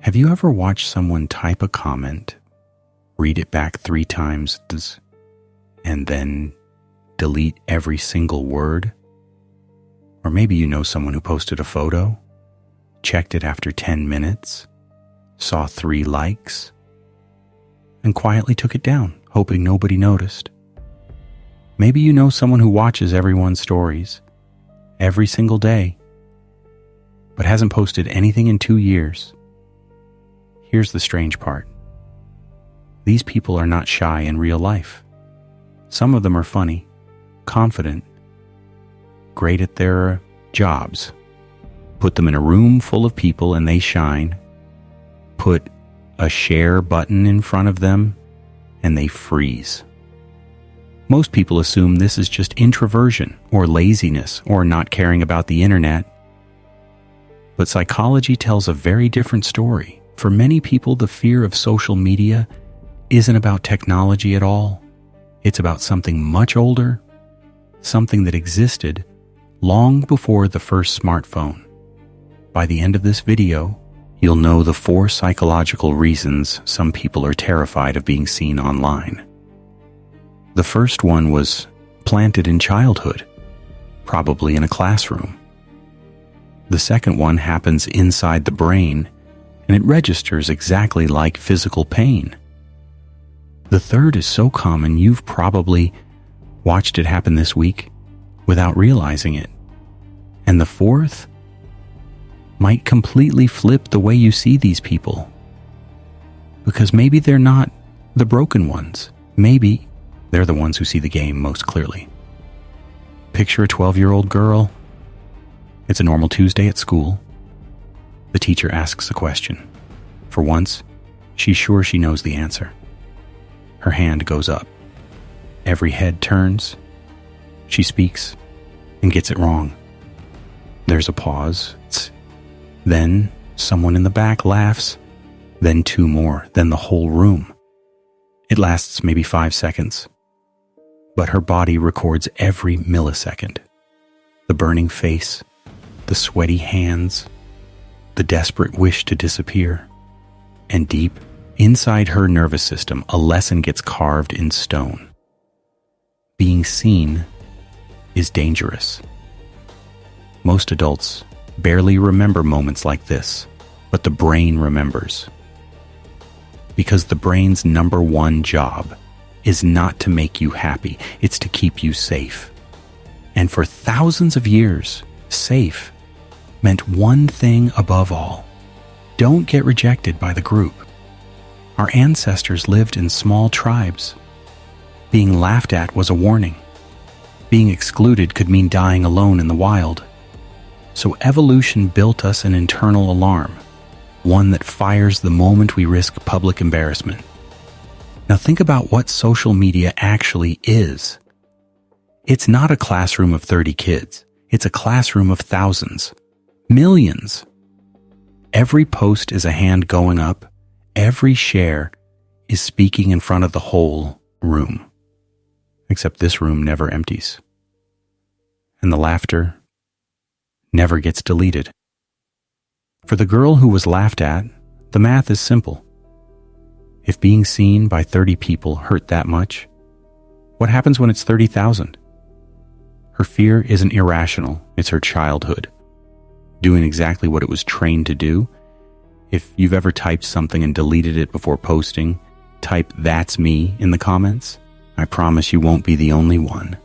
Have you ever watched someone type a comment, read it back 3 times, and then delete every single word? Or maybe you know someone who posted a photo, checked it after 10 minutes, saw 3 likes, and quietly took it down, hoping nobody noticed. Maybe you know someone who watches everyone's stories every single day, but hasn't posted anything in 2 years. Here's the strange part. These people are not shy in real life. Some of them are funny, confident, great at their jobs. Put them in a room full of people and they shine. Put a share button in front of them and they freeze. Most people assume this is just introversion or laziness or not caring about the internet. But psychology tells a very different story. For many people, the fear of social media isn't about technology at all. It's about something much older, something that existed long before the first smartphone. By the end of this video, you'll know the 4 psychological reasons some people are terrified of being seen online. The first one was planted in childhood, probably in a classroom. The second one happens inside the brain, and it registers exactly like physical pain. The third is so common you've probably watched it happen this week without realizing it. And the fourth might completely flip the way you see these people. Because maybe they're not the broken ones. Maybe they're the ones who see the game most clearly. Picture a 12-year-old girl. It's a normal Tuesday at school. The teacher asks a question. For once, she's sure she knows the answer. Her hand goes up. Every head turns. She speaks and gets it wrong. There's a pause. Then someone in the back laughs. Then 2 more. Then the whole room. It lasts maybe 5 seconds. But her body records every millisecond. The burning face, the sweaty hands, the desperate wish to disappear. And deep inside her nervous system, a lesson gets carved in stone. Being seen is dangerous. Most adults barely remember moments like this, but the brain remembers. Because the brain's number 1 job is not to make you happy, it's to keep you safe. And for thousands of years, safe meant one thing above all. Don't get rejected by the group. Our ancestors lived in small tribes. Being laughed at was a warning. Being excluded could mean dying alone in the wild. So evolution built us an internal alarm, one that fires the moment we risk public embarrassment. Now think about what social media actually is. It's not a classroom of 30 kids. It's a classroom of thousands. Millions. Every post is a hand going up. Every share is speaking in front of the whole room. Except this room never empties. And the laughter never gets deleted. For the girl who was laughed at, the math is simple. If being seen by 30 people hurt that much, what happens when it's 30,000? Her fear isn't irrational, it's her childhood. Doing exactly what it was trained to do. If you've ever typed something and deleted it before posting, type "that's me" in the comments. I promise you won't be the only one.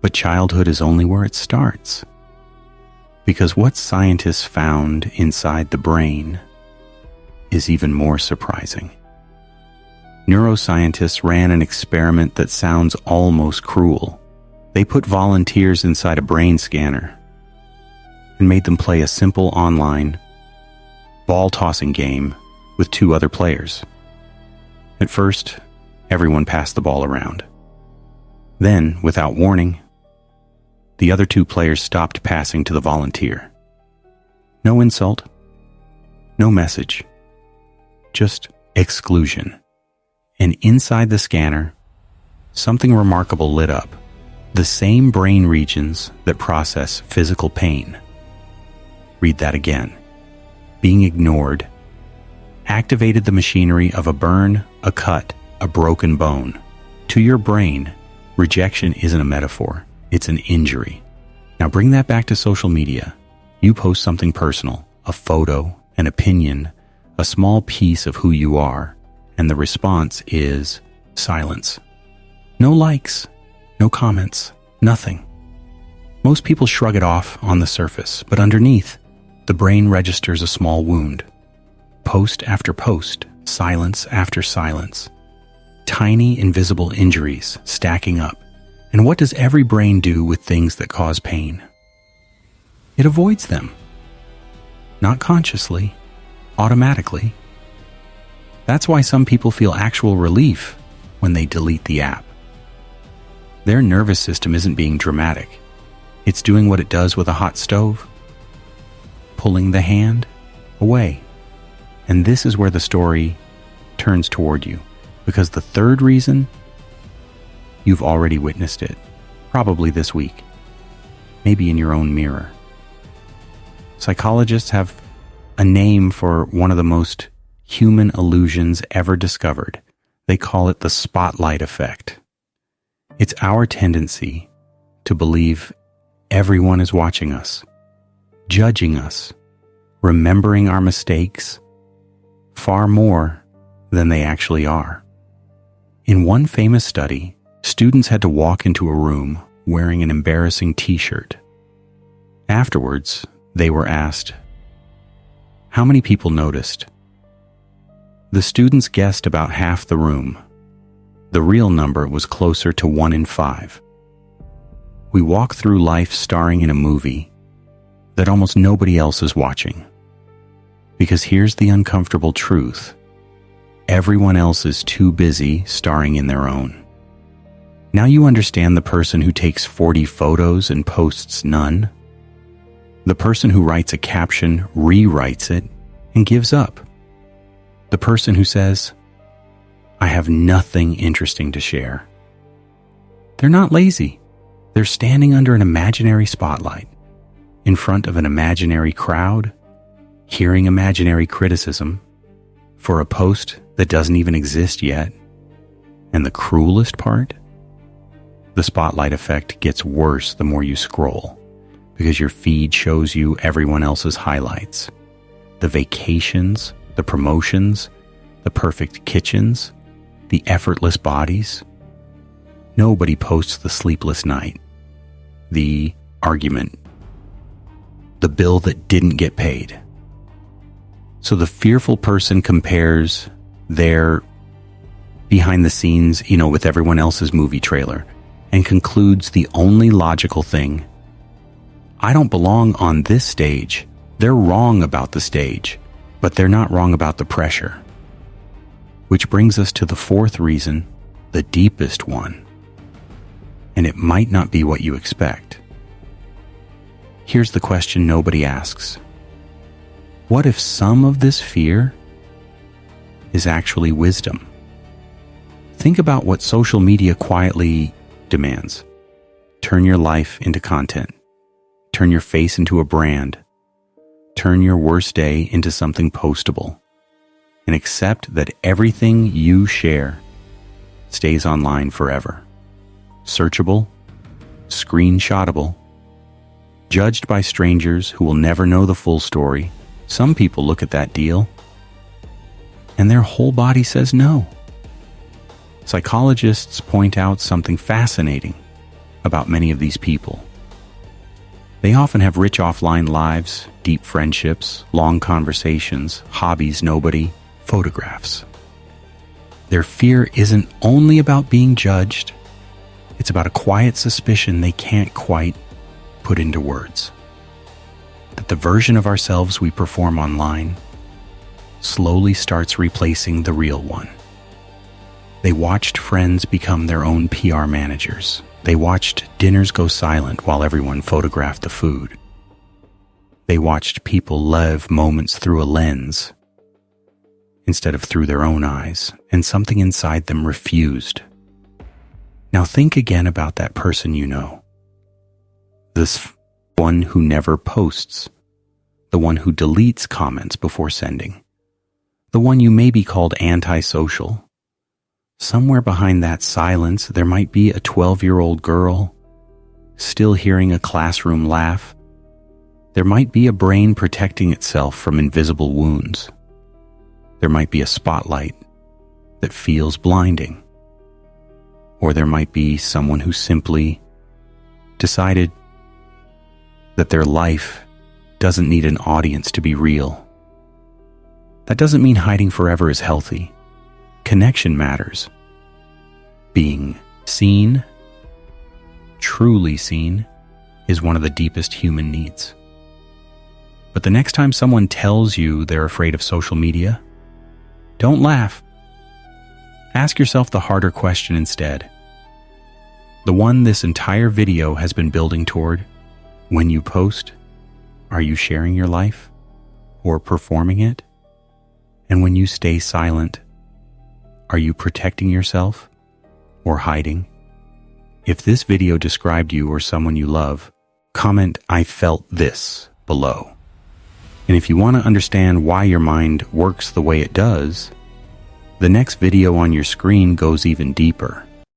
But childhood is only where it starts. Because what scientists found inside the brain is even more surprising. Neuroscientists ran an experiment that sounds almost cruel. They put volunteers inside a brain scanner and made them play a simple online ball-tossing game with 2 other players. At first, everyone passed the ball around. Then, without warning, the other 2 players stopped passing to the volunteer. No insult, no message, just exclusion. And inside the scanner, something remarkable lit up. The same brain regions that process physical pain. Read that again. Being ignored activated the machinery of a burn, a cut, a broken bone. To your brain, rejection isn't a metaphor, it's an injury. Now bring that back to social media. You post something personal, a photo, an opinion, a small piece of who you are, and the response is silence. No likes, no comments, nothing. Most people shrug it off on the surface, but underneath, the brain registers a small wound. Post after post, silence after silence. Tiny, invisible injuries stacking up. And what does every brain do with things that cause pain? It avoids them. Not consciously, automatically. That's why some people feel actual relief when they delete the app. Their nervous system isn't being dramatic. It's doing what it does with a hot stove, pulling the hand away. And this is where the story turns toward you, because the third reason, you've already witnessed it, probably this week, maybe in your own mirror. Psychologists have a name for one of the most human illusions ever discovered. They call it the spotlight effect. It's our tendency to believe everyone is watching us, judging us, remembering our mistakes far more than they actually are. In one famous study, students had to walk into a room wearing an embarrassing t-shirt. Afterwards, they were asked, "How many people noticed?" The students guessed about half the room. The real number was closer to 1 in 5. We walk through life starring in a movie that almost nobody else is watching. Because here's the uncomfortable truth. Everyone else is too busy starring in their own. Now you understand the person who takes 40 photos and posts none. The person who writes a caption, rewrites it, and gives up. The person who says, "I have nothing interesting to share." They're not lazy. They're standing under an imaginary spotlight, in front of an imaginary crowd, hearing imaginary criticism for a post that doesn't even exist yet. And the cruelest part? The spotlight effect gets worse the more you scroll, because your feed shows you everyone else's highlights. The vacations, the promotions, the perfect kitchens, the effortless bodies. Nobody posts the sleepless night, the argument, the bill that didn't get paid. So the fearful person compares their behind the scenes, with everyone else's movie trailer, and concludes the only logical thing: I don't belong on this stage. They're wrong about the stage, but they're not wrong about the pressure. Which brings us to the fourth reason, the deepest one. And it might not be what you expect. Here's the question nobody asks. What if some of this fear is actually wisdom? Think about what social media quietly demands. Turn your life into content. Turn your face into a brand. Turn your worst day into something postable. And accept that everything you share stays online forever. Searchable, screenshotable, judged by strangers who will never know the full story. Some people look at that deal and their whole body says no. Psychologists point out something fascinating about many of these people. They often have rich offline lives, deep friendships, long conversations, hobbies nobody, photographs. Their fear isn't only about being judged, it's about a quiet suspicion they can't quite put into words. That the version of ourselves we perform online slowly starts replacing the real one. They watched friends become their own PR managers. They watched dinners go silent while everyone photographed the food. They watched people live moments through a lens instead of through their own eyes, and something inside them refused. Now think again about that person you know. This one who never posts, the one who deletes comments before sending, the the one you may be called antisocial. Somewhere behind that silence, there might be a 12-year-old girl still hearing a classroom laugh. There might be a brain protecting itself from invisible wounds. There might be a spotlight that feels blinding. Or there might be someone who simply decided that their life doesn't need an audience to be real. That doesn't mean hiding forever is healthy. Connection matters. Being seen, truly seen, is one of the deepest human needs. But the next time someone tells you they're afraid of social media, don't laugh. Ask yourself the harder question instead. The one this entire video has been building toward. When you post, are you sharing your life or performing it? And when you stay silent, are you protecting yourself or hiding? If this video described you or someone you love, comment "I felt this" below. And if you want to understand why your mind works the way it does, the next video on your screen goes even deeper.